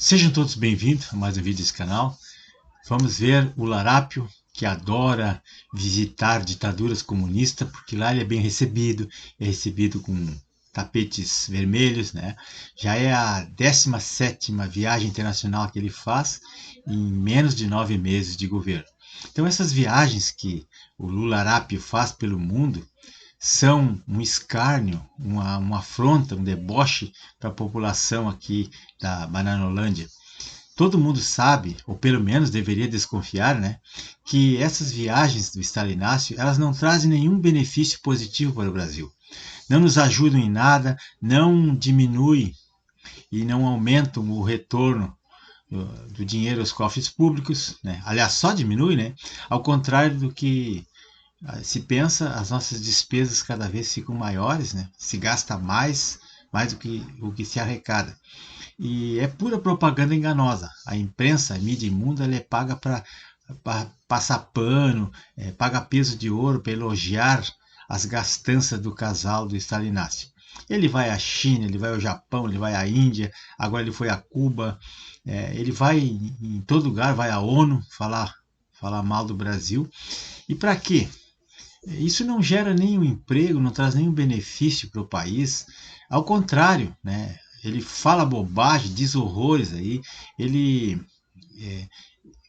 Sejam todos bem-vindos a mais um vídeo desse canal. Vamos ver o larápio, que adora visitar ditaduras comunistas, porque lá ele é recebido com tapetes vermelhos, né? Já é a 17ª viagem internacional que ele faz em menos de 9 meses de governo. Então essas viagens que o Lularápio faz pelo mundo são um escárnio, uma afronta, um deboche para a população aqui da Bananolândia. Todo mundo sabe, ou pelo menos deveria desconfiar, né, que essas viagens do Stalinácio, elas não trazem nenhum benefício positivo para o Brasil. Não nos ajudam em nada, não diminuem e não aumentam o retorno do dinheiro aos cofres públicos, né? Aliás, só diminui, né? Ao contrário do que se pensa, as nossas despesas cada vez ficam maiores, né? Se gasta mais do que o que se arrecada. E é pura propaganda enganosa. A imprensa, a mídia imunda, ela é paga para passar pano, paga peso de ouro para elogiar as gastanças do casal do Stalinácio. Ele vai à China, ele vai ao Japão, ele vai à Índia, agora ele foi a Cuba, ele vai em todo lugar, vai à ONU falar mal do Brasil. E para quê? Isso não gera nenhum emprego, não traz nenhum benefício para o país. Ao contrário, né? Ele fala bobagem, diz horrores aí. Ele, é,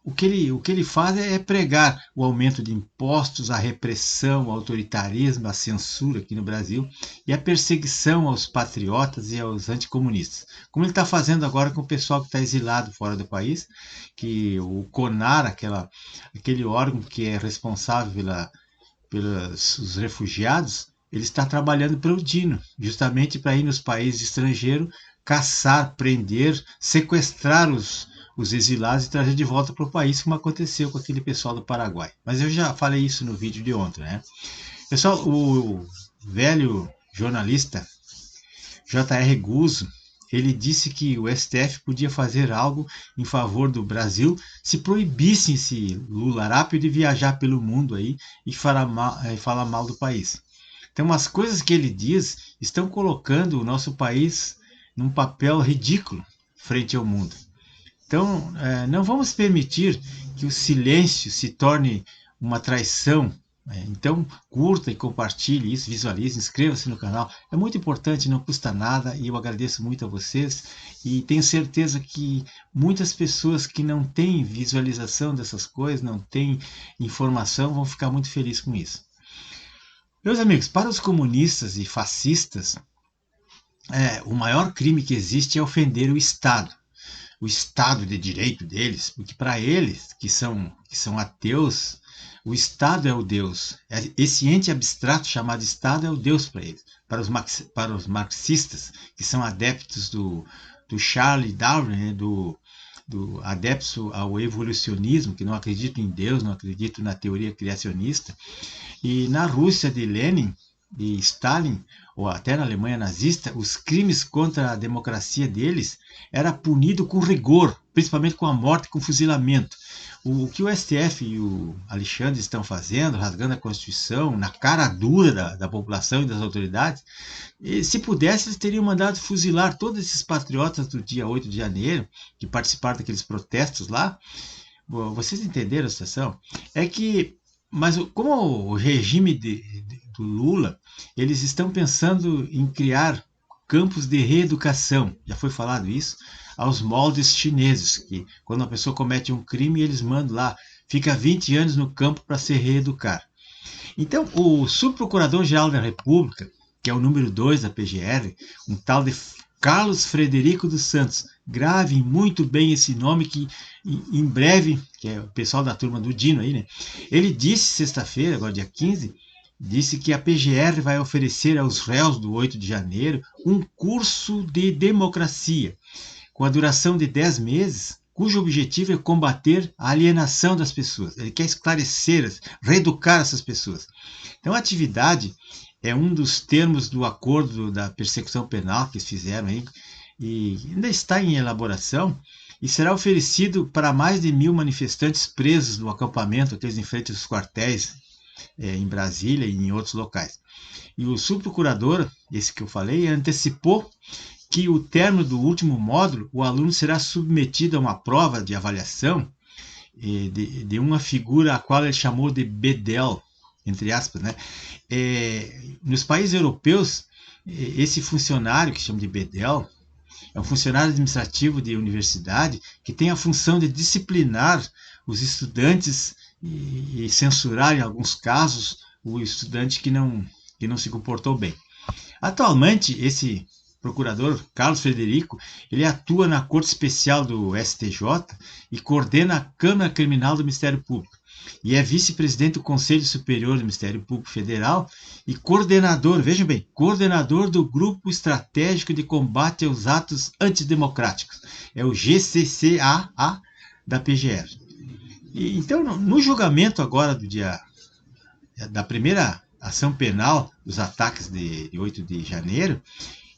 o que ele faz é pregar o aumento de impostos, a repressão, o autoritarismo, a censura aqui no Brasil e a perseguição aos patriotas e aos anticomunistas. Como ele está fazendo agora com o pessoal que está exilado fora do país, que o CONAR, aquele órgão que é responsável pelos refugiados, ele está trabalhando pelo Dino, justamente para ir nos países estrangeiros, caçar, prender, sequestrar os exilados e trazer de volta para o país, como aconteceu com aquele pessoal do Paraguai. Mas eu já falei isso no vídeo de ontem, né? Pessoal, o velho jornalista J.R. Guzzo, ele disse que o STF podia fazer algo em favor do Brasil se proibisse esse Lularápio de viajar pelo mundo aí e falar mal do país. Então, as coisas que ele diz estão colocando o nosso país num papel ridículo frente ao mundo. Então, não vamos permitir que o silêncio se torne uma traição. Então, curta e compartilhe isso, visualize, inscreva-se no canal. É muito importante, não custa nada e eu agradeço muito a vocês. E tenho certeza que muitas pessoas que não têm visualização dessas coisas, não têm informação, vão ficar muito felizes com isso. Meus amigos, para os comunistas e fascistas, o maior crime que existe é ofender o Estado de direito deles, porque para eles, que são ateus, o Estado é o Deus. Esse ente abstrato chamado Estado é o Deus para eles. Para os marxistas, que são adeptos do Charles Darwin, né, do adeptos ao evolucionismo, que não acreditam em Deus, não acreditam na teoria criacionista, e na Rússia de Lenin e Stalin, ou até na Alemanha nazista, os crimes contra a democracia deles era punido com rigor, principalmente com a morte e com fuzilamento. O que o STF e o Alexandre estão fazendo, rasgando a Constituição, na cara dura da população e das autoridades, se pudesse, eles teriam mandado fuzilar todos esses patriotas do dia 8 de janeiro, que participaram daqueles protestos lá. Vocês entenderam a situação? Mas como o regime do Lula, eles estão pensando em criar campos de reeducação, já foi falado isso, aos moldes chineses, que quando uma pessoa comete um crime, eles mandam lá, fica 20 anos no campo para se reeducar. Então, o subprocurador-geral da República, que é o número 2 da PGR, um tal de Carlos Frederico dos Santos, gravem muito bem esse nome que em breve, que é o pessoal da turma do Dino aí, né? Ele disse sexta-feira, agora dia 15, disse que a PGR vai oferecer aos réus do 8 de janeiro um curso de democracia, com a duração de 10 meses, cujo objetivo é combater a alienação das pessoas. Ele quer esclarecer, reeducar essas pessoas. Então, a atividade é um dos termos do acordo da persecução penal que eles fizeram aí, e ainda está em elaboração, e será oferecido para mais de 1.000 manifestantes presos no acampamento que eles enfrentam os quartéis em Brasília e em outros locais. E o subprocurador, esse que eu falei, antecipou que ao término do último módulo, o aluno será submetido a uma prova de avaliação de uma figura a qual ele chamou de bedel, entre aspas, né? Nos países europeus, esse funcionário, que chama de bedel, é um funcionário administrativo de universidade que tem a função de disciplinar os estudantes e censurar, em alguns casos, o estudante que não se comportou bem. Atualmente, esse procurador, Carlos Frederico, ele atua na Corte Especial do STJ e coordena a Câmara Criminal do Ministério Público. E é vice-presidente do Conselho Superior do Ministério Público Federal e coordenador, vejam bem, coordenador do Grupo Estratégico de Combate aos Atos Antidemocráticos. É o GCCAA da PGR. Então, no julgamento agora da primeira ação penal dos ataques de 8 de janeiro,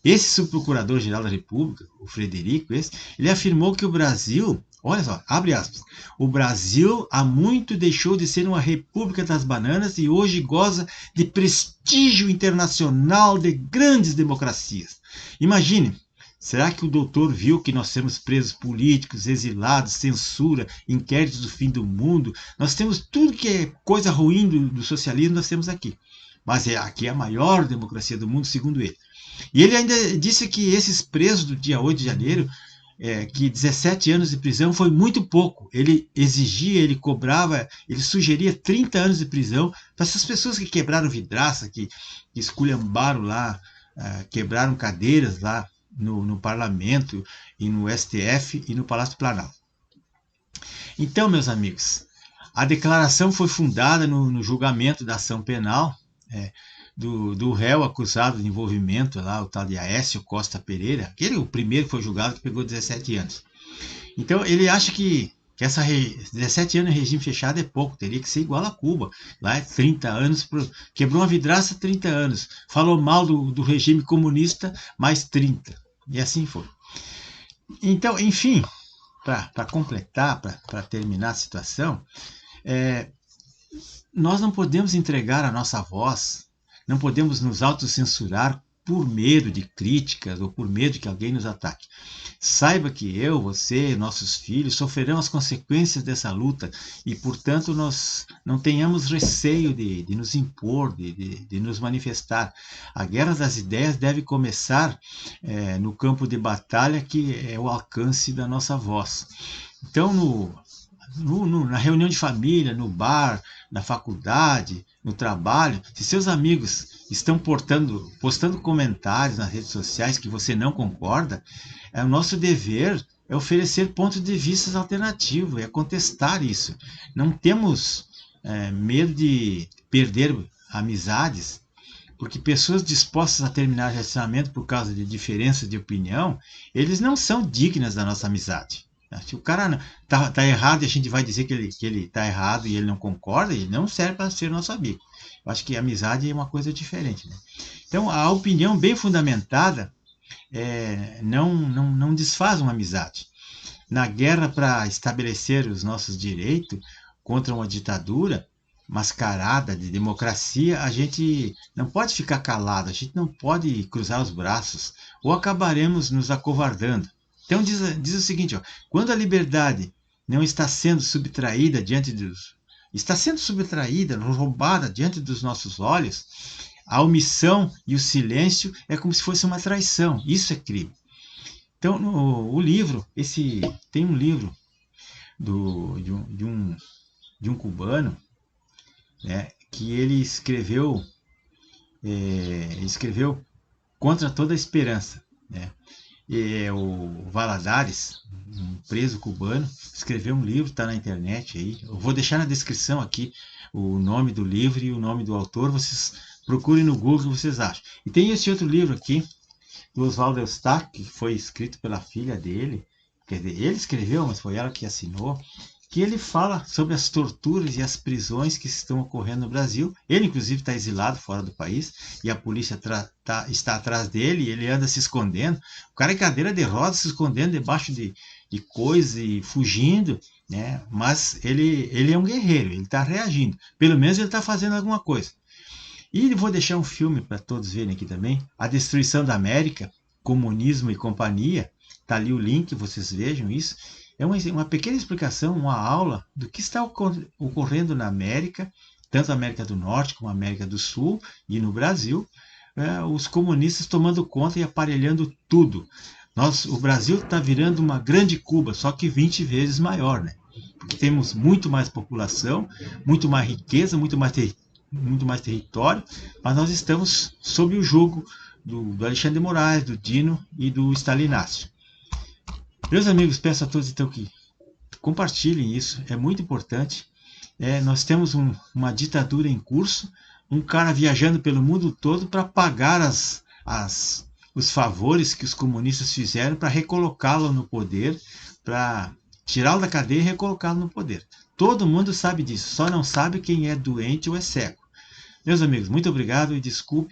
esse subprocurador-geral da República, o Frederico, ele afirmou que o Brasil, olha só, abre aspas, o Brasil há muito deixou de ser uma república das bananas e hoje goza de prestígio internacional de grandes democracias. Imagine, será que o doutor viu que nós temos presos políticos, exilados, censura, inquéritos do fim do mundo? Nós temos tudo que é coisa ruim do socialismo, nós temos aqui. Mas aqui é a maior democracia do mundo, segundo ele. E ele ainda disse que esses presos do dia 8 de janeiro, que 17 anos de prisão foi muito pouco. Ele exigia, ele cobrava, ele sugeria 30 anos de prisão para essas pessoas que quebraram vidraça, que esculhambaram lá, quebraram cadeiras lá no Parlamento e no STF e no Palácio do Planalto. Então, meus amigos, a declaração foi fundada no julgamento da ação penal do réu acusado de envolvimento lá, o tal de Aécio Costa Pereira, o primeiro que foi julgado, que pegou 17 anos. Então ele acha que 17 anos em regime fechado é pouco, teria que ser igual a Cuba, lá é 30 anos, quebrou uma vidraça, 30 anos, falou mal do regime comunista, mais 30, e assim foi. Então, enfim, para completar, para terminar a situação, nós não podemos entregar a nossa voz, não podemos nos autocensurar por medo de críticas ou por medo de que alguém nos ataque. Saiba que eu, você, nossos filhos sofrerão as consequências dessa luta e, portanto, nós não tenhamos receio de nos impor, de nos manifestar. A guerra das ideias deve começar no campo de batalha, que é o alcance da nossa voz. Então, na reunião de família, no bar, na faculdade, no trabalho, se seus amigos estão postando comentários nas redes sociais que você não concorda, o nosso dever é oferecer pontos de vista alternativos, é contestar isso. Não temos medo de perder amizades, porque pessoas dispostas a terminar relacionamento por causa de diferenças de opinião, eles não são dignas da nossa amizade. Se o cara tá errado e a gente vai dizer que ele tá errado e ele não concorda, ele não serve para ser nosso amigo. Eu acho que a amizade é uma coisa diferente, né? Então, a opinião bem fundamentada não desfaz uma amizade. Na guerra para estabelecer os nossos direitos contra uma ditadura mascarada de democracia, a gente não pode ficar calado, a gente não pode cruzar os braços, ou acabaremos nos acovardando. Então diz o seguinte, quando a liberdade não está sendo subtraída roubada diante dos nossos olhos, a omissão e o silêncio é como se fosse uma traição. Isso é crime. Então, o livro, tem um livro de um cubano, né, que ele escreveu contra toda a esperança, né? O Valadares, um preso cubano, escreveu um livro, está na internet aí. Eu vou deixar na descrição aqui o nome do livro e o nome do autor. Vocês procurem no Google o que vocês acham. E tem esse outro livro aqui, do Oswaldo Eustáquio, que foi escrito pela filha dele. Quer dizer, ele escreveu, mas foi ela que assinou. Que ele fala sobre as torturas e as prisões que estão ocorrendo no Brasil. Ele, inclusive, está exilado fora do país e a polícia está atrás dele e ele anda se escondendo. O cara em cadeira de rodas se escondendo debaixo de coisa e fugindo, né? Mas ele é um guerreiro, ele está reagindo. Pelo menos ele está fazendo alguma coisa. E vou deixar um filme para todos verem aqui também, A Destruição da América, Comunismo e Companhia. Está ali o link, vocês vejam isso. É uma pequena explicação, uma aula do que está ocorrendo na América, tanto a América do Norte como a América do Sul e no Brasil, os comunistas tomando conta e aparelhando tudo. O Brasil está virando uma grande Cuba, só que 20 vezes maior, né? Porque temos muito mais população, muito mais riqueza, muito mais território, mas nós estamos sob o jugo do Alexandre de Moraes, do Dino e do Stalinácio. Meus amigos, peço a todos então que compartilhem isso, é muito importante. Nós temos uma ditadura em curso, um cara viajando pelo mundo todo para pagar os favores que os comunistas fizeram para recolocá-lo no poder, para tirá-lo da cadeia e recolocá-lo no poder. Todo mundo sabe disso, só não sabe quem é doente ou é cego. Meus amigos, muito obrigado e desculpe